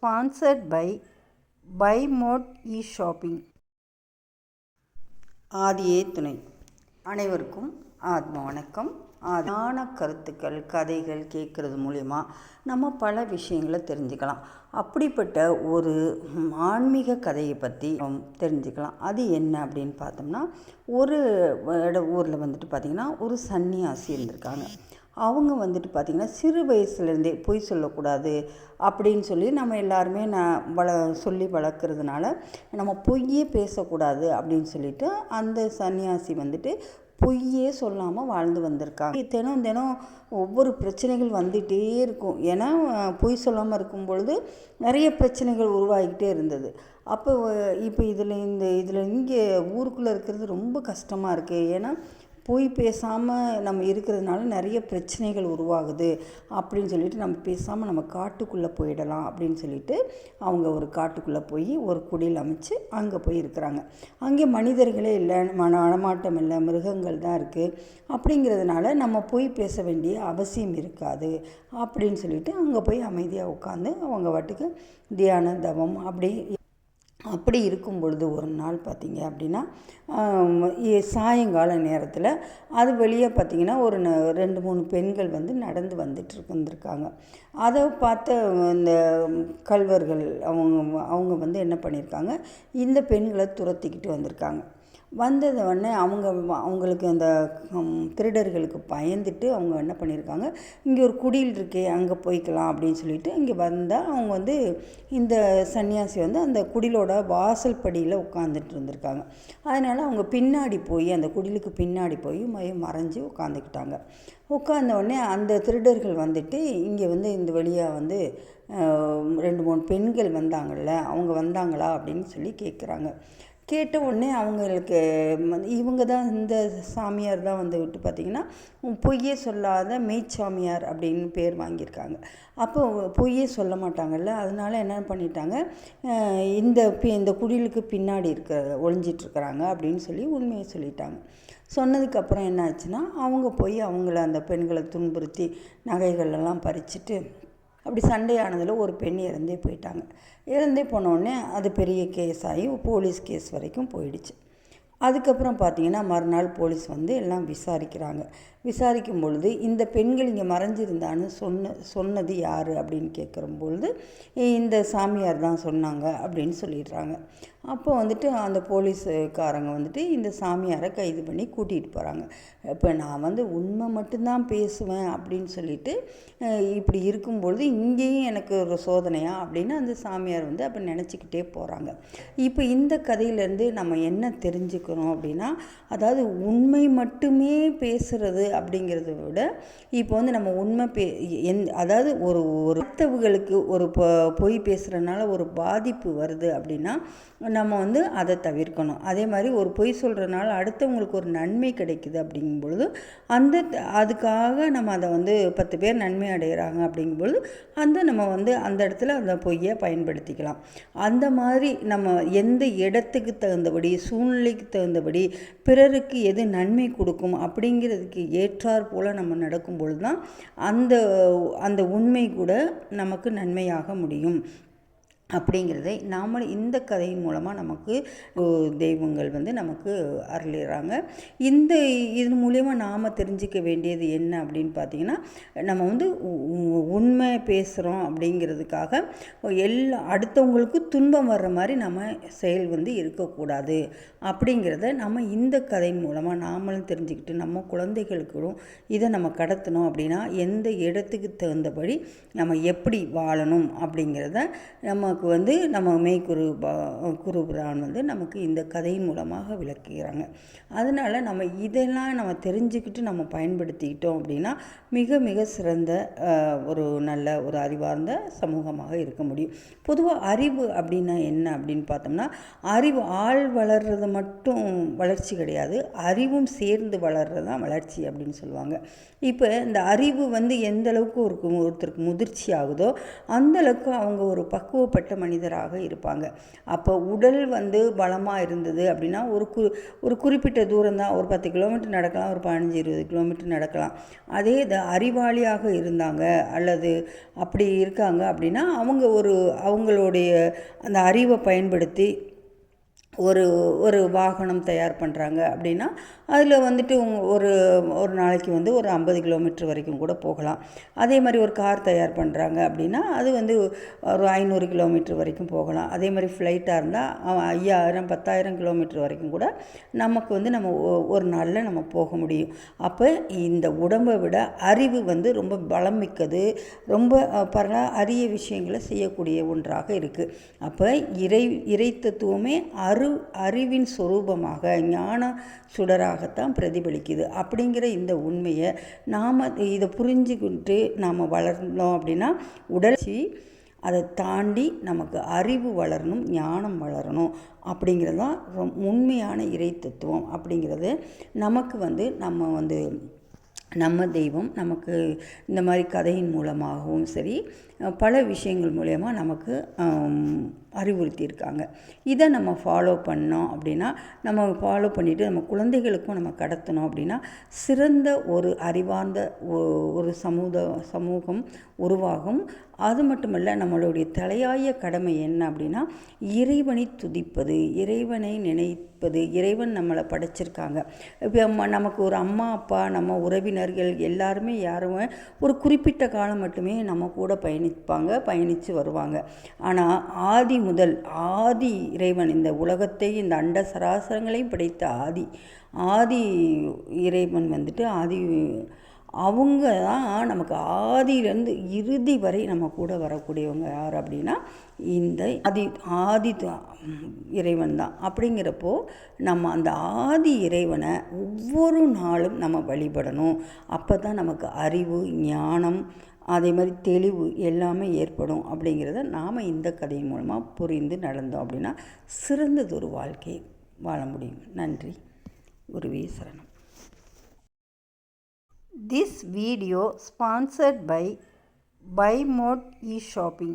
Sponsored by Buy Mode e-shopping. ஆதியே துணை. அனைவருக்கும் ஆத்ம வணக்கம். ஆதான கருத்துக்கள், கதைகள் கேட்குறது மூலிமா நம்ம பல விஷயங்களை தெரிஞ்சுக்கலாம். அப்படிப்பட்ட ஒரு ஆன்மீக கதையை பற்றி தெரிஞ்சுக்கலாம். அது என்ன அப்படின்னு பார்த்தோம்னா, ஒரு ஊரில் பார்த்திங்கன்னா ஒரு சன்னியாசி இருந்திருக்காங்க. அவங்க பார்த்திங்கன்னா சிறு வயசுலேருந்தே பொய் சொல்லக்கூடாது அப்படின்னு சொல்லி நம்ம எல்லாருமே சொல்லி வளர்க்குறதுனால நம்ம பொய்யே பேசக்கூடாது அப்படின்னு சொல்லிட்டு அந்த சன்னியாசி பொய்யே சொல்லாமல் வாழ்ந்து வந்திருக்காங்க. தினம் ஒவ்வொரு பிரச்சனைகள் வந்துகிட்டே இருக்கும். ஏன்னா பொய் சொல்லாமல் இருக்கும் பொழுது நிறைய பிரச்சனைகள் உருவாகிக்கிட்டே இருந்தது. அப்போ இப்போ இதில் இங்கே ஊருக்குள்ளே இருக்கிறது ரொம்ப கஷ்டமாக இருக்குது. ஏன்னா பொய் பேசாமல் நம்ம இருக்கிறதுனால நிறைய பிரச்சனைகள் உருவாகுது அப்படின்னு சொல்லிட்டு நம்ம பேசாமல் நம்ம காட்டுக்குள்ளே போயிடலாம் அப்படின்னு சொல்லிட்டு அவங்க ஒரு காட்டுக்குள்ளே போய் ஒரு குடில் அமைச்சு அங்கே போய் இருக்கிறாங்க. அங்கே மனிதர்களே இல்லை, நடமாட்டம் இல்லை, மிருகங்கள் தான் இருக்குது. அப்படிங்கிறதுனால நம்ம பொய் பேச வேண்டிய அவசியம் இருக்காது அப்படின்னு சொல்லிட்டு அங்கே போய் அமைதியாக உட்காந்து அவங்க வாட்டுக்கு தியான தவம் அப்படி இருக்கும் பொழுது ஒரு நாள் பார்த்திங்க அப்படின்னா சாயங்கால நேரத்தில் அது வெளியே பார்த்திங்கன்னா ஒரு 2-3 பெண்கள் நடந்து வந்திருக்காங்க. அதை பார்த்த இந்த கள்வர்கள் அவங்க என்ன பண்ணியிருக்காங்க, இந்த பெண்களை துரத்திக்கிட்டு வந்திருக்காங்க. வந்ததுடனே அவங்களுக்கு அந்த திருடர்களுக்கு பயந்துட்டு அவங்க என்ன பண்ணியிருக்காங்க, இங்கே ஒரு குடில் இருக்கே அங்கே போய்க்கலாம் அப்படின்னு சொல்லிட்டு இங்கே வந்தால் அவங்க இந்த சன்னியாசி அந்த குடிலோட வாசல் படியில் உட்காந்துட்டு இருந்திருக்காங்க. அதனால் அவங்க பின்னாடி போய் அந்த குடிலுக்கு பின்னாடி போய் மறைஞ்சு உட்காந்துக்கிட்டாங்க. உட்காந்தவுடனே அந்த திருடர்கள் இங்கே இந்த வழியாக 2-3 பெண்கள் வந்தாங்கள்ல, அவங்க வந்தாங்களா அப்படின்னு சொல்லி கேட்குறாங்க. கேட்ட உடனே அவங்களுக்கு இவங்க தான் இந்த சாமியார் தான் பார்த்திங்கன்னா பொய்யே சொல்லாத மெய்ச்சாமியார் அப்படின்னு பேர் வாங்கியிருக்காங்க. அப்போ பொய்யே சொல்ல மாட்டாங்கல்ல, அதனால என்ன பண்ணிட்டாங்க, இந்த குடிலுக்கு பின்னாடி ஒளிஞ்சிட்ருக்கிறாங்க அப்படின்னு சொல்லி உண்மையை சொல்லிட்டாங்க. சொன்னதுக்கப்புறம் என்ன ஆச்சுன்னா, அவங்க போய் அந்த பெண்களை துன்புறுத்தி நகைகளெல்லாம் பறிச்சுட்டு அப்படி சண்டையானதில் ஒரு பெண் இறந்தே போயிட்டாங்க. இறந்தே போனோடனே அது பெரிய கேஸ் ஆகி போலீஸ் கேஸ் வரைக்கும் போயிடுச்சு. அதுக்கப்புறம் பார்த்திங்கன்னா மறுநாள் போலீஸ் எல்லாம் விசாரிக்கிறாங்க. விசாரிக்கும் பொழுது இந்த பெண்கள் இங்கே மறைஞ்சிருந்தான்னு சொன்னது யார் அப்படின்னு கேட்குற பொழுது இந்த சாமியார் தான் சொன்னாங்க அப்படின்னு சொல்லிடுறாங்க. அப்போ அந்த போலீஸுக்காரங்க இந்த சாமியாரை கைது பண்ணி கூட்டிகிட்டு போகிறாங்க. இப்போ நான் உண்மை மட்டும்தான் பேசுவேன் அப்படின்னு சொல்லிட்டு இப்படி இருக்கும்பொழுது இங்கேயும் எனக்கு ஒரு சோதனையா அப்படின்னு அந்த சாமியார் அப்போ நினச்சிக்கிட்டே போகிறாங்க. இப்போ இந்த கதையிலேருந்து நம்ம என்ன தெரிஞ்சுக்கிறோம் அப்படின்னா, அதாவது உண்மை மட்டுமே பேசுகிறது அப்படிங்கிறத விட இப்போ நம்ம உண்மை அதாவது ஒரு மற்றவர்களுக்கு ஒரு பொய் பேசுகிறதுனால ஒரு பாதிப்பு வருது அப்படின்னா நம்ம அதை தவிர்க்கணும். அதே மாதிரி ஒரு பொய் சொல்கிறதுனால அடுத்தவங்களுக்கு ஒரு நன்மை கிடைக்குது அப்படிங்கும் பொழுது அதுக்காக நம்ம அதை 10 பேர் நன்மை அடைகிறாங்க அப்படிங்கும்பொழுது நம்ம அந்த இடத்துல அந்த பொய்யை பயன்படுத்திக்கலாம். அந்த மாதிரி நம்ம எந்த இடத்துக்கு தகுந்தபடி, சூழ்நிலைக்கு தகுந்தபடி, பிறருக்கு எது நன்மை கொடுக்கும் அப்படிங்கிறதுக்கு ஏற்றாற் போல் நம்ம நடக்கும் பொழுது தான் அந்த உண்மை கூட நமக்கு நன்மையாக முடியும் அப்படிங்கிறதை நாம் இந்த கதையின் மூலமாக நமக்கு தெய்வங்கள் நமக்கு அருளிடுறாங்க. இது மூலயமா நாம் தெரிஞ்சிக்க வேண்டியது என்ன அப்படின்னு பார்த்திங்கன்னா, நம்ம உண்மை பேசுகிறோம் அப்படிங்கிறதுக்காக அடுத்தவங்களுக்கு துன்பம் வர்ற மாதிரி நம்ம செயல் இருக்கக்கூடாது அப்படிங்கிறத நம்ம இந்த கதையின் மூலமாக நாமளும் தெரிஞ்சுக்கிட்டு நம்ம குழந்தைகளுக்கும் இதை நம்ம கடத்தணும். அப்படின்னா எந்த இடத்துக்கு தகுந்தபடி நம்ம எப்படி வாழணும் அப்படிங்கிறத நமக்கு நம்ம குருபுரான் நமக்கு இந்த கதையின் மூலமாக விளக்குகிறாங்க. அதனால் நம்ம இதெல்லாம் நம்ம தெரிஞ்சுக்கிட்டு நம்ம பயன்படுத்திக்கிட்டோம் அப்படின்னா மிக மிக சிறந்த ஒரு நல்ல ஒரு அறிவார்ந்த சமூகமாக இருக்க முடியும். பொதுவாக அறிவு அப்படின்னா என்ன அப்படின்னு பார்த்தோம்னா, அறிவு ஆள் வளர்றது மட்டும் வளர்ச்சி கிடையாது, அறிவும் சேர்ந்து வளர்றது தான் வளர்ச்சி அப்படின்னு சொல்லுவாங்க. இப்போ இந்த அறிவு எந்த அளவுக்கு ஒருத்தருக்கு முதிர்ச்சி ஆகுதோ அந்த அளவுக்கு அவங்க ஒரு பக்குவப்பட்ட பலப்பட்ட மனிதராக இருப்பாங்க. அப்போ உடல் வந்து பலமாக இருந்தது அப்படின்னா ஒரு குறிப்பிட்ட தூரம் தான், ஒரு 10 கிலோமீட்டர் நடக்கலாம், ஒரு 15-20 கிலோமீட்டர் நடக்கலாம். அதே இது அறிவாளியாக இருந்தாங்க அல்லது அப்படி இருக்காங்க அப்படின்னா அவங்களுடைய அந்த அறிவை பயன்படுத்தி ஒரு வாகனம் தயார் பண்ணுறாங்க அப்படின்னா அதில் வந்துட்டு ஒரு நாளைக்கு வந்து ஒரு 50 கிலோமீட்டர் வரைக்கும் கூட போகலாம். அதே மாதிரி ஒரு கார் தயார் பண்ணுறாங்க அப்படின்னா அது வந்து ஒரு 500 கிலோமீட்டர் வரைக்கும் போகலாம். அதே மாதிரி ஃப்ளைட்டாக இருந்தால் 5000-10,000 கிலோமீட்டர் வரைக்கும் கூட நமக்கு வந்து நம்ம ஒரு நாளில் நம்ம போக முடியும். அப்போ இந்த உடம்பை விட அறிவு வந்து ரொம்ப பலம் மிக்கது, ரொம்ப அரிய விஷயங்களை செய்யக்கூடிய ஒன்றாக இருக்குது. அப்போ இறை தத்துவமே அறிவின் சொரூபமாக ஞான சுடராகத்தான் பிரதிபலிக்குது. அப்படிங்கிற இந்த உண்மையை நாம் இதை புரிஞ்சுக்கிட்டு நாம் வளர்ந்தோம் அப்படின்னா உடல்ச்சி அதை தாண்டி நமக்கு அறிவு வளரணும், ஞானம் வளரணும். அப்படிங்கிறது தான் உண்மையான இறை தத்துவம். அப்படிங்கிறது நமக்கு வந்து நம்ம தெய்வம் நமக்கு இந்த மாதிரி கதையின் மூலமாகவும் சரி பல விஷயங்கள் மூலயமா நமக்கு அறிவுறுத்தியிருக்காங்க. இதை நம்ம ஃபாலோ பண்ணோம் அப்படின்னா, நம்ம ஃபாலோ பண்ணிவிட்டு நம்ம குழந்தைகளுக்கும் நம்ம கடத்தணும் அப்படின்னா சிறந்த ஒரு அறிவார்ந்த ஒரு சமூகம் உருவாகும். அது மட்டுமல்ல, நம்மளுடைய தலையாய கடமை என்ன அப்படின்னா இறைவனை துதிப்பது, இறைவனை நினைப்பது. இறைவன் நம்மளை படைச்சிருக்காங்க. இப்போ நமக்கு ஒரு அம்மா அப்பா நம்ம உறவினர்கள் எல்லாருமே ஒரு குறிப்பிட்ட காலம் மட்டுமே நம்ம கூட பயணித்து வருவாங்க. ஆனால் ஆதி இறைவன் இந்த உலகத்தை இந்த அண்ட சராசரங்களையும் படைத்த ஆதி இறைவன் வந்துட்டு அவங்க தான் நமக்கு ஆதியிலேருந்து இறுதி வரை நம்ம கூட வரக்கூடியவங்க யார் அப்படின்னா இந்த ஆதி இறைவன் தான். அப்படிங்கிறப்போ நம்ம அந்த ஆதி இறைவனை ஒவ்வொரு நாளும் நம்ம வழிபடணும். அப்போ தான் நமக்கு அறிவு, ஞானம், அதே மாதிரி தெளிவு எல்லாமே ஏற்படும். அப்படிங்கிறத நாம் இந்த கதையின் மூலமாக புரிந்து நடந்தோம் அப்படின்னா சிறந்ததொரு வாழ்க்கை வாழ முடியும். நன்றி. குருவே சரணம். This video sponsored by BuyMode eShopping.